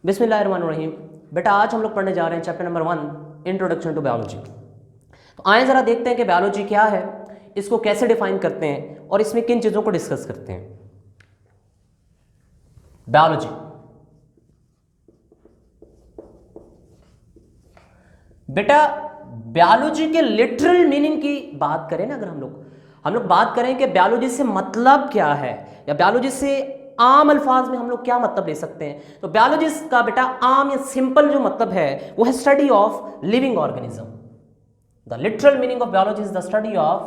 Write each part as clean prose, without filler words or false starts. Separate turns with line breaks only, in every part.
बिस्मिल्लाहिर्रहमानिर्रहीम। बेटा आज हम लोग पढ़ने जा रहे हैं chapter number 1 introduction to biology. तो आए ज़रा देखते हैं कि बायोलॉजी क्या है, इसको कैसे डिफाइन करते हैं और इसमें किन चीज़ों को डिस्कस करते हैं। बायोलॉजी, बेटा बायोलॉजी के लिटरल मीनिंग की बात करें ना, अगर हम लोग बात करें कि बायोलॉजी से मतलब क्या है या बायोलॉजी से आम अल्फाज में हम लोग क्या मतलब ले सकते हैं, तो बायोलॉजी का बेटा आम या सिंपल जो मतलब है वो है study of living organism. The literal meaning of biology is the study of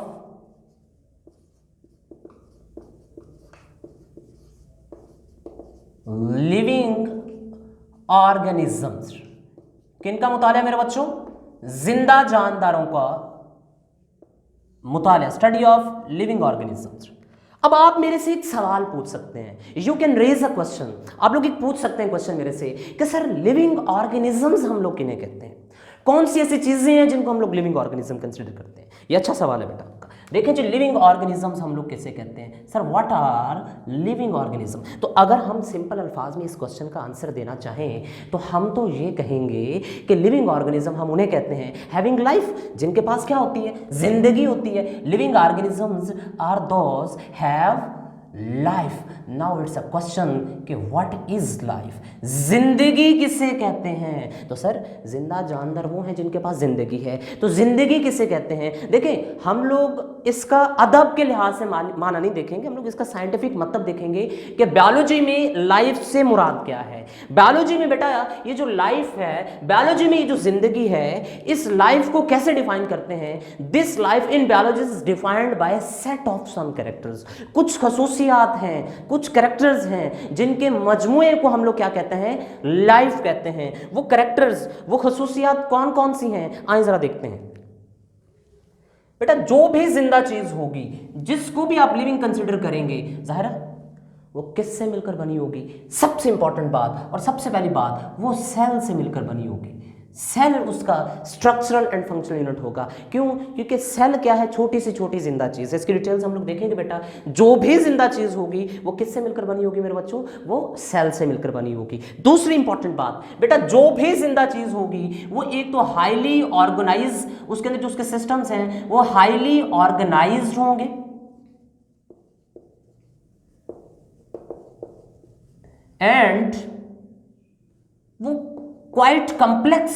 living organisms. किनका मुताला मेरे बच्चों? जिंदा जानदारों का मुताला, स्टडी ऑफ लिविंग ऑर्गेनिजम्स। अब आप मेरे से एक सवाल पूछ सकते हैं, you can raise a question. आप लोग एक पूछ सकते हैं क्वेश्चन मेरे से कि सर लिविंग ऑर्गेनिजम्स हम लोग किन्हें कहते हैं, कौन सी ऐसी चीजें हैं जिनको हम लोग लिविंग ऑर्गेनिज्म कंसिडर करते हैं। ये अच्छा सवाल है बेटा आपका। देखें जी, लिविंग ऑर्गेनिजम्स हम लोग कैसे कहते हैं, sir what are living organism. तो अगर हम सिंपल अल्फाज में इस क्वेश्चन का आंसर देना चाहें तो हम तो ये कहेंगे कि लिविंग ऑर्गेनिज्म हम उन्हें कहते हैं हैविंग लाइफ, जिनके पास क्या होती है, जिंदगी होती है। Living organisms are those have life. Now it's a question कि व्हाट इज लाइफ, जिंदगी किसे कहते हैं। तो सर जिंदा जानदार वो हैं जिनके पास जिंदगी है, तो जिंदगी किसे कहते हैं। देखें हम लोग इसका अदब के लिहाज से माना नहीं देखेंगे, हम लोग इसका साइंटिफिक मतलब देखेंगे कि बायोलॉजी में लाइफ से मुराद क्या है। बायोलॉजी में बेटा ये जो लाइफ है, बायोलॉजी में ये जो जिंदगी है, इस लाइफ को कैसे डिफाइन करते हैं। This life in biology is defined by set of some characters. कुछ खसूसियात हैं, कुछ कैरेक्टर्स हैं जिनके मजमूए को हम लोग क्या कहते हैं, लाइफ कहते हैं। वो कैरेक्टर्स, वो खसूसियात कौन कौन सी हैं, आइए जरा देखते हैं। बेटा जो भी जिंदा चीज होगी, जिसको भी आप लिविंग कंसीडर करेंगे, जाहिर है वो किससे मिलकर बनी होगी। सबसे इंपॉर्टेंट बात और सबसे पहली बात, वो सेल से मिलकर बनी होगी। सेल उसका स्ट्रक्चरल एंड फंक्शनल यूनिट होगा। क्यों? क्योंकि सेल क्या है, छोटी से छोटी जिंदा चीज है। इसकी डिटेल्स हम लोग देखेंगे बेटा। जो भी जिंदा चीज होगी वो किससे मिलकर बनी होगी मेरे बच्चों, वो सेल से मिलकर बनी होगी। दूसरी इंपॉर्टेंट बात बेटा, जो भी जिंदा चीज होगी वो एक तो हाईली ऑर्गेनाइज, उसके अंदर जो उसके सिस्टम्स हैं वो हाईली ऑर्गेनाइज्ड होंगे, एंड वो क्वाइट कॉम्प्लेक्स,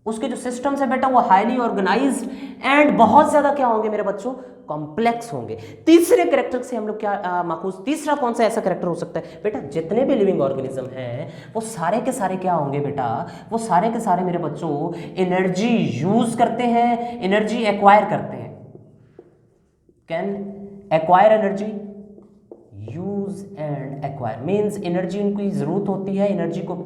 उसके जो सिस्टम्स है बेटा वो हाईली ऑर्गेनाइज्ड एंड बहुत ज्यादा क्या होंगे मेरे बच्चों, कॉम्प्लेक्स होंगे। तीसरे कैरेक्टर से हम लोग क्या माखूज, तीसरा कौन सा ऐसा कैरेक्टर हो सकता है बेटा, जितने भी लिविंग ऑर्गेनिज्म हैं वो सारे के सारे क्या होंगे बेटा, वो सारे के सारे मेरे बच्चों एनर्जी यूज करते हैं, एनर्जी एक्वायर करते हैं। Can acquire energy, use and acquire means energy उनकी जरूरत होती है, एनर्जी को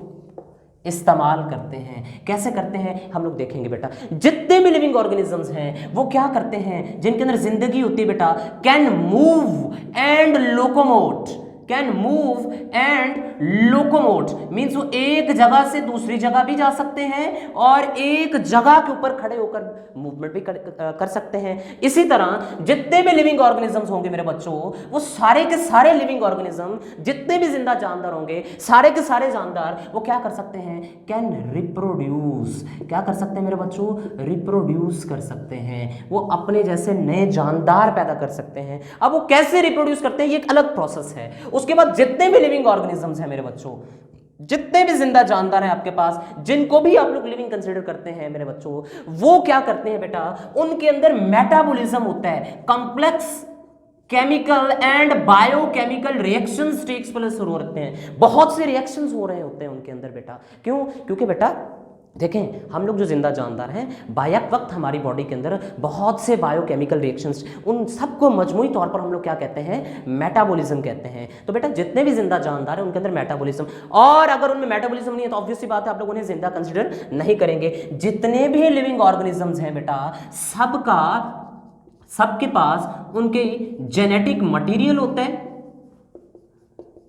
इस्तेमाल करते हैं। कैसे करते हैं हम लोग देखेंगे बेटा। जितने भी लिविंग ऑर्गेनिजम्स हैं वो क्या करते हैं, जिनके अंदर जिंदगी होती है बेटा, can move and locomote, can move and locomote means वो एक जगह से दूसरी जगह भी जा सकते हैं और एक जगह के ऊपर खड़े होकर मूवमेंट भी कर सकते हैं। इसी तरह जितने भी लिविंग ऑर्गेनिजम्स होंगे मेरे बच्चों, वो सारे के सारे लिविंग ऑर्गेनिज्म, जितने भी जिंदा जानदार होंगे, सारे के सारे जानदार वो क्या कर सकते हैं, कैन रिप्रोड्यूस। क्या कर सकते हैं मेरे बच्चों, रिप्रोड्यूस कर सकते हैं। वो अपने जैसे नए जानदार पैदा कर सकते हैं। अब वो कैसे रिप्रोड्यूस करते हैं ये एक अलग प्रोसेस है। उसके बाद जितने भी लिविंग ऑर्गेनिजम्स हैं मेरे बच्चों, जितने भी जिंदा जानदार हैं आपके पास, जिनको भी आप लोग लिविंग कंसीडर करते हैं मेरे बच्चों, वो क्या करते हैं बेटा, उनके अंदर मेटाबॉलिज्म होता है, complex chemical and biochemical reactions takes place हो रहे हैं। बहुत से रिएक्शंस हो रहे होते हैं उनके अंदर बेटा। क्यों? क्योंकि बेटा देखें हम लोग जो जिंदा जानदार हैं, बायक वक्त हमारी बॉडी के अंदर बहुत से बायोकेमिकल रिएक्शंस, उन सबको मजमूई तौर पर हम लोग क्या कहते हैं, मेटाबॉलिज्म कहते हैं। तो बेटा जितने भी जिंदा जानदार हैं उनके अंदर मेटाबॉलिज्म, और अगर उनमें मेटाबॉलिज्म नहीं है तो ऑब्वियस सी बात है आप लोग उन्हें जिंदा कंसिडर नहीं करेंगे। जितने भी लिविंग ऑर्गेनिजम्स हैं बेटा, सबके पास उनके जेनेटिक मटीरियल होता है,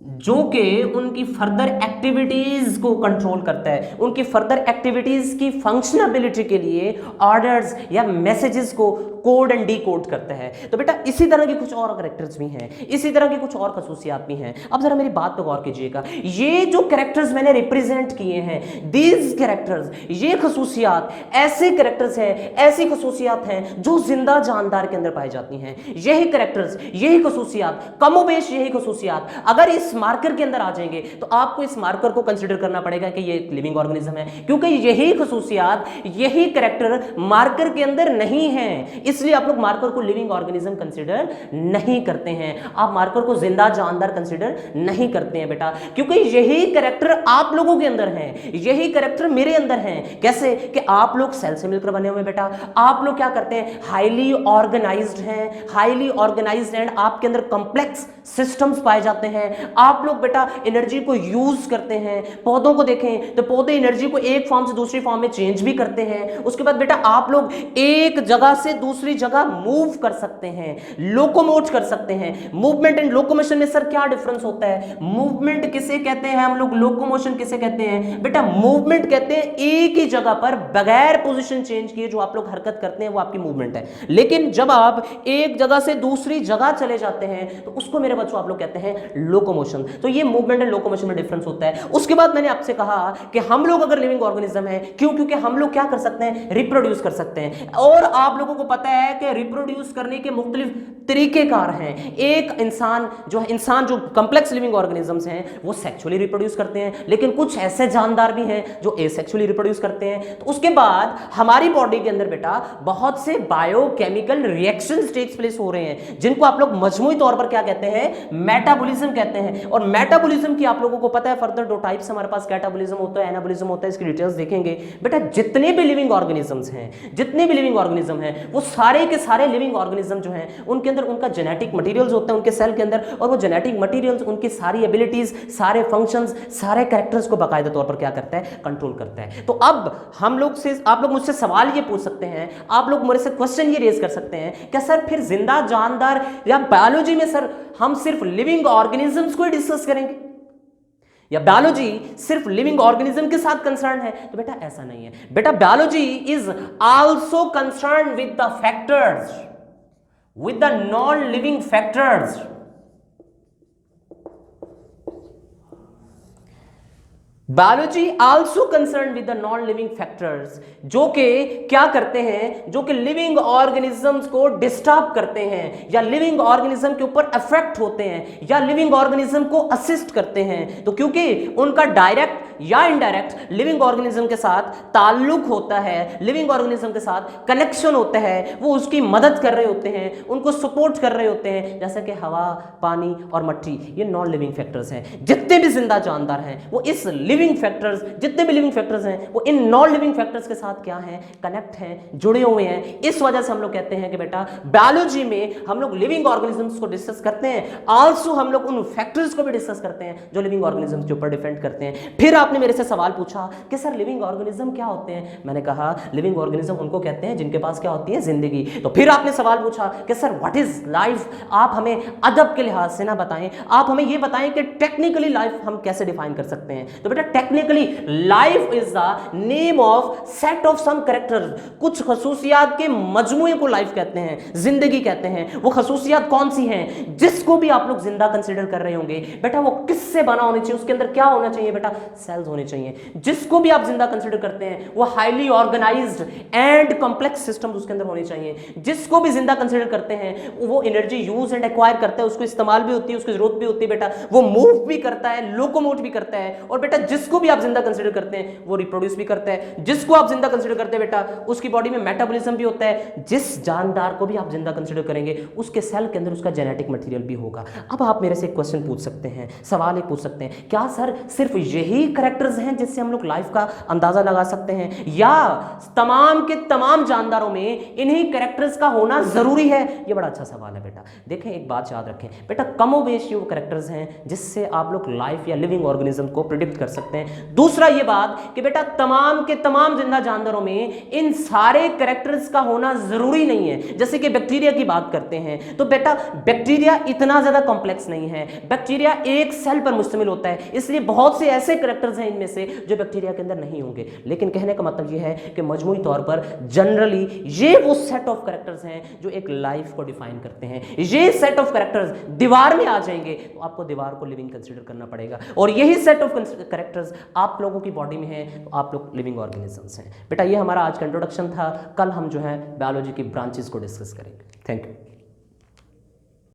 जो कि उनकी फर्दर एक्टिविटीज को कंट्रोल करता है, उनकी फर्दर एक्टिविटीज की फंक्शनबिलिटी के लिए ऑर्डर्स या मैसेजेस को कोड एंड डी कोड करता है। तो बेटा इसी तरह के कुछ और कैरेक्टर्स भी हैं, इसी तरह की कुछ और खसूसियात भी हैं। अब जरा मेरी बात पे गौर कीजिएगा, ये जो कैरेक्टर्स मैंने रिप्रेजेंट किए हैं, दीज कैरेक्टर्स, ये खसूसियात ऐसे कैरेक्टर्स हैं, ऐसी खसूसियात हैं जो जिंदा जानदार के अंदर पाई जाती हैं। यही कैरेक्टर्स, यही खसूसियात, कमोबेश यही खसूसियात अगर इस मार्कर के अंदर आ जाएंगे तो आपको इस मार्कर को कंसीडर करना पड़ेगा कि ये लिविंग ऑर्गेनिज्म है, क्योंकि यही खसूसियात, यही कैरेक्टर मार्कर के अंदर नहीं है, इसलिए आप लोग मार्कर को लिविंग ऑर्गेनिज्म कंसीडर नहीं करते हैं, आप मार्कर को जिंदा जानदार कंसीडर नहीं करते हैं बेटा, क्योंकि यही कैरेक्टर आप लोगों के अंदर है, यही कैरेक्टर मेरे अंदर है। कैसे कि आप लोग सेल से मिलकर बने हुए बेटा, आप लोग क्या करते हैं, हाईली ऑर्गेनाइज्ड हैं, हाईली ऑर्गेनाइज्ड एंड आपके अंदर कॉम्प्लेक्स सिस्टम्स पाए जाते हैं। आप लोग बेटा एनर्जी को यूज करते हैं, पौधों को देखें तो पौधे एनर्जी को एक फॉर्म से दूसरी फॉर्म में चेंज भी करते हैं। उसके बाद बेटा आप लोग एक जगह से दूसरी जगह मूव कर सकते हैं, लोकोमोट कर सकते हैं। मूवमेंट एंड लोकोमोशन में सर क्या डिफरेंस होता है? मूवमेंट किसे कहते हैं हम लोग, लोकोमोशन किसे कहते हैं? बेटा मूवमेंट कहते हैं एक ही जगह पर बगैर पोजीशन चेंज किए जो आप लोग हरकत करते हैं वो आपकी मूवमेंट है। लेकिन जब आप एक जगह से दूसरी जगह चले जाते हैं तो उसको मेरे बच्चों आप लोग कहते हैं लोकोमोशन। तो ये मूवमेंट एंड लोकोमोशन में डिफरेंस होता है। उसके बाद मैंने आपसे कहा कि हम लोग अगर लिविंग ऑर्गेनिज्म है, क्यों? क्योंकि हम लोग क्या कर सकते हैं, रिप्रोड्यूस कर सकते हैं। और आप लोगों को पता है कि रिप्रोड्यूस करने के मुख्तलिफ तरीकेकार हैं। एक इंसान जो कॉम्प्लेक्स लिविंग ऑर्गेनिजम्स हैं वो सेक्सुअली रिप्रोड्यूस करते हैं, लेकिन कुछ ऐसे जानदार भी हैं जो एसेक्सुअली रिप्रोड्यूस करते हैं। तो उसके बाद हमारी बॉडी के अंदर बेटा बहुत से बायोकेमिकल रिएक्शंस टेक्स प्लेस हो रहे हैं, जिनको आप लोग मजमूई तौर पर क्या कहते हैं, मेटाबॉलिज्म कहते हैं। और मेटाबॉलिज्म की आप लोगों को पता है फर्दर दो टाइप्स हमारे पास, कैटाबॉलिज्म होता है, एनाबॉलिज्म होता है। इसकी डिटेल्स देखेंगे बेटा। जितने भी लिविंग ऑर्गेनिजम्स हैं, जितने भी लिविंग ऑर्गेनिज्म हैं, वो सारे के सारे लिविंग ऑर्गेनिज्म जो हैं उनके अंदर उनका जेनेटिक मटेरियल्स होते हैं उनके सेल के अंदर, और वो जेनेटिक मटेरियल्स उनकी सारी एबिलिटीज, सारे फंक्शंस, सारे कैरेक्टर्स को बाकायदा तौर पर क्या करता है, कंट्रोल करता है। तो अब हम लोग से, आप लोग मुझसे सवाल ये पूछ सकते हैं, आप लोग मेरे से क्वेश्चन ये रेज कर सकते हैं, क्या सर फिर जिंदा जानदार या बायोलॉजी में सर हम सिर्फ लिविंग ऑर्गेनिजम्स को ही डिस्कस करेंगे, या बायोलॉजी सिर्फ लिविंग ऑर्गेनिज्म के साथ कंसर्न है? तो बेटा ऐसा नहीं है बेटा। Biology is also concern with the factors, with the non living factors. Biology also concern with the non living factors, जो कि क्या करते हैं, जो कि लिविंग ऑर्गेनिजम्स को डिस्टर्ब करते हैं, या लिविंग ऑर्गेनिज्म के ऊपर अफेक्ट होते हैं, या लिविंग ऑर्गेनिज्म को असिस्ट करते हैं। तो क्योंकि उनका डायरेक्ट या इनडायरेक्ट लिविंग ऑर्गेनिज्म के साथ ताल्लुक होता है, लिविंग ऑर्गेनिज्म के साथ कनेक्शन होता है, वो उसकी मदद कर रहे होते हैं, उनको सपोर्ट कर रहे होते हैं, जैसे कि हवा, पानी और मट्टी, ये नॉन लिविंग फैक्टर्स हैं। जितने भी जिंदा जानदार हैं वो इस लिविंग फैक्टर्स, जितने भी लिविंग फैक्टर्स हैं वो इन नॉन लिविंग फैक्टर्स के साथ क्या हैं, कनेक्ट हैं, जुड़े हुए हैं। इस वजह से हम लोग कहते हैं कि बेटा बायोलॉजी में हम लोग लिविंग ऑर्गेनिजम्स को डिस्कस करते हैं, आल्सो हम लोग उन फैक्टर्स को भी डिस्कस करते हैं जो लिविंग ऑर्गेनिजम्स के ऊपर डिपेंड करते हैं। फिर आपने मेरे से सवाल पूछा कि सर लिविंग ऑर्गेनिज्म क्या होते हैं? मैंने कहा लिविंग ऑर्गेनिज्म उनको कहते हैं जिनके पास क्या होती है, जिंदगी। तो फिर आपने सवाल पूछा कि सर व्हाट इज लाइफ? आप हमें अदब के लिहाज से ना बताएं, आप हमें ये बताएं कि टेक्निकली लाइफ हम कैसे डिफाइन कर सकते हैं। तो बेटा technically life is the name of set of some characters, कुछ खसूसियात के मजमूए को लाइफ कहते हैं, जिंदगी कहते हैं। वो खसूसियात कौन सी हैं? जिसको भी आप लोग जिंदा कंसीडर कर रहे होंगे बेटा, वो किससे बना होना चाहिए, उसके अंदर क्या होना चाहिए बेटा, सेल्स होने चाहिए। जिसको भी आप जिंदा कंसीडर करते हैं वो highly organised and complex system उसके अंदर होने चाहिए। जिसको भी जिंदा कंसीडर करते हैं वो एनर्जी यूज एंड एक्वायर करता है, उसको इस्तेमाल भी होती है, उसकी जरूरत भी होती है बेटा, वो मूव भी करता है, लोकोमोट भी करता है। और बेटा जिसको भी आप जिंदा कंसीडर करते हैं वो रिप्रोड्यूस भी करता है। जिसको आप जिंदा कंसीडर करते हैं बेटा उसकी बॉडी में मेटाबॉलिज्म भी होता है। जिस जानदार को भी आप जिंदा कंसीडर करेंगे उसके सेल के अंदर उसका जेनेटिक मटेरियल भी होगा। अब आप मेरे से एक क्वेश्चन पूछ सकते हैं, सवाल एक पूछ सकते हैं, क्या सर सिर्फ यही कैरेक्टर्स हैं जिससे हम लोग लाइफ का अंदाजा लगा सकते हैं, या तमाम के तमाम जानदारों में इन्हीं कैरेक्टर्स का होना जरूरी है? ये बड़ा अच्छा सवाल है बेटा। देखें एक बात याद रखें बेटा, कमोबेश वो कैरेक्टर्स हैं जिससे आप लोग लाइफ या लिविंग ऑर्गेनिज्म को प्रिडिक्ट कर सकते हैं। दूसरा ये बात कि बेटा तमाम के तमाम जिंदा जानदारों में इन सारे कैरेक्टर्स का होना जरूरी नहीं है। जैसे कि बैक्टीरिया की बात करते हैं तो बेटा बैक्टीरिया इतना ज्यादा कॉम्प्लेक्स नहीं है, बैक्टीरिया एक सेल पर मुश्तमिल होता है, इसलिए बहुत से ऐसे कैरेक्टर्स हैं इनमें से जो बैक्टीरिया के अंदर नहीं होंगे। लेकिन कहने का मतलब ये है कि मजमूई तौर पर जनरली ये वो सेट ऑफ कैरेक्टर्स हैं जो एक लाइफ को डिफाइन करते हैं। ये सेट ऑफ कैरेक्टर्स दीवार में आ जाएंगे तो आपको दीवार को लिविंग कंसीडर करना पड़ेगा, और यही सेट ऑफ कैरेक्टर्स आप लोगों की बॉडी में है तो आप लोग लिविंग ऑर्गेनिजम्स हैं। बेटा ये हमारा आज का इंट्रोडक्शन था, कल हम जो है बायोलॉजी की ब्रांचेस को डिस्कस करेंगे। Thank you.